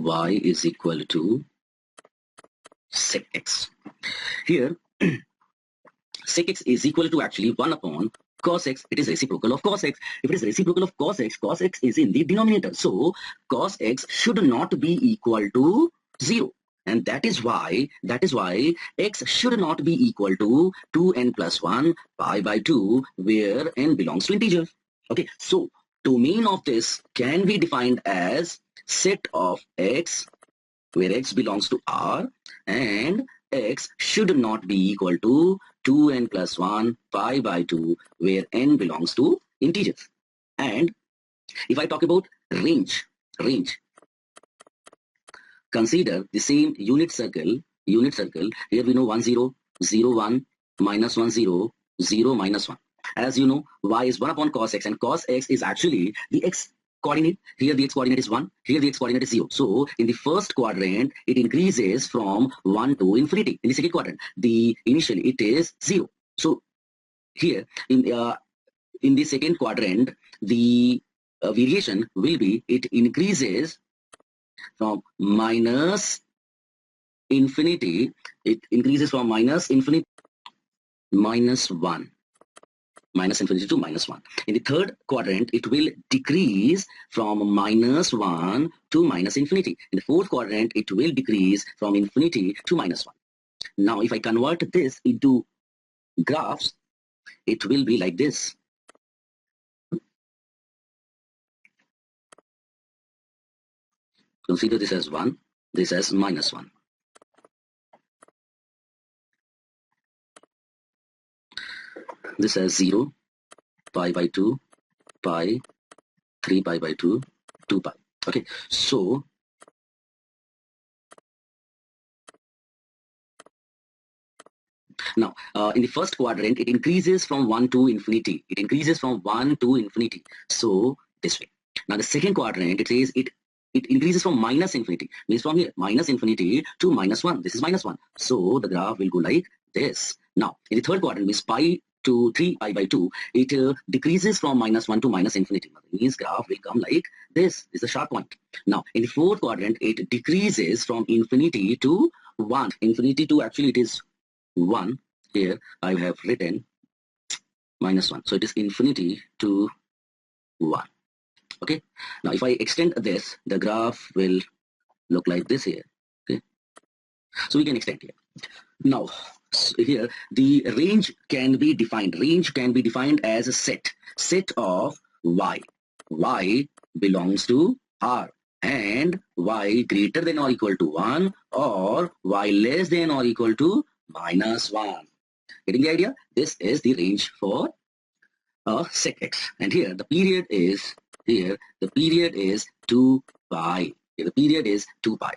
y is equal to sec x. Here sec x is equal to actually 1 upon cos x. It is reciprocal of cos x. If it is reciprocal of cos x is in the denominator. So cos x should not be equal to 0. And that is why x should not be equal to 2n plus 1 pi by 2 where n belongs to integer. Okay, so domain of this can be defined as set of x where x belongs to R, and x should not be equal to 2n plus 1 pi by 2 where n belongs to integers. And if I talk about range, consider the same unit circle. Here we know 1 0 0 1 minus 1 0 0 minus 1. As you know, y is 1 upon cos x, and cos x is actually the x coordinate. Here the x coordinate is 1, here the x coordinate is 0. So in the first quadrant it increases from 1 to infinity. In the second quadrant initially it is 0. So here in the second quadrant the variation will be, it increases from minus infinity, it increases from minus infinity minus 1, minus infinity to minus 1. In the third quadrant, it will decrease from minus 1 to minus infinity. In the fourth quadrant, it will decrease from infinity to minus 1. Now, if I convert this into graphs, it will be like this. Consider this as 1, this as minus 1. This as 0, pi by 2, pi, 3 pi by 2, 2 pi. Okay, so now in the first quadrant it increases from 1 to infinity. It increases from 1 to infinity. So this way. Now the second quadrant, it says it increases from minus infinity, means from here minus infinity to minus 1. This is minus 1. So the graph will go like this. Now in the third quadrant, means pi to 3 pi by 2, it decreases from minus 1 to minus infinity. That means graph will come like this. This is a sharp point. Now in the fourth quadrant, it decreases from infinity to 1. Infinity to, actually it is 1. Here I have written minus 1. So it is infinity to 1. Okay. Now if I extend this, the graph will look like this here. Okay. So we can extend here. Now here the range can be defined. Range can be defined as a set of y. Y belongs to R, and y greater than or equal to 1, or y less than or equal to minus 1. Getting the idea? This is the range for sec x. And here the period is 2 pi. Here the period is 2 pi.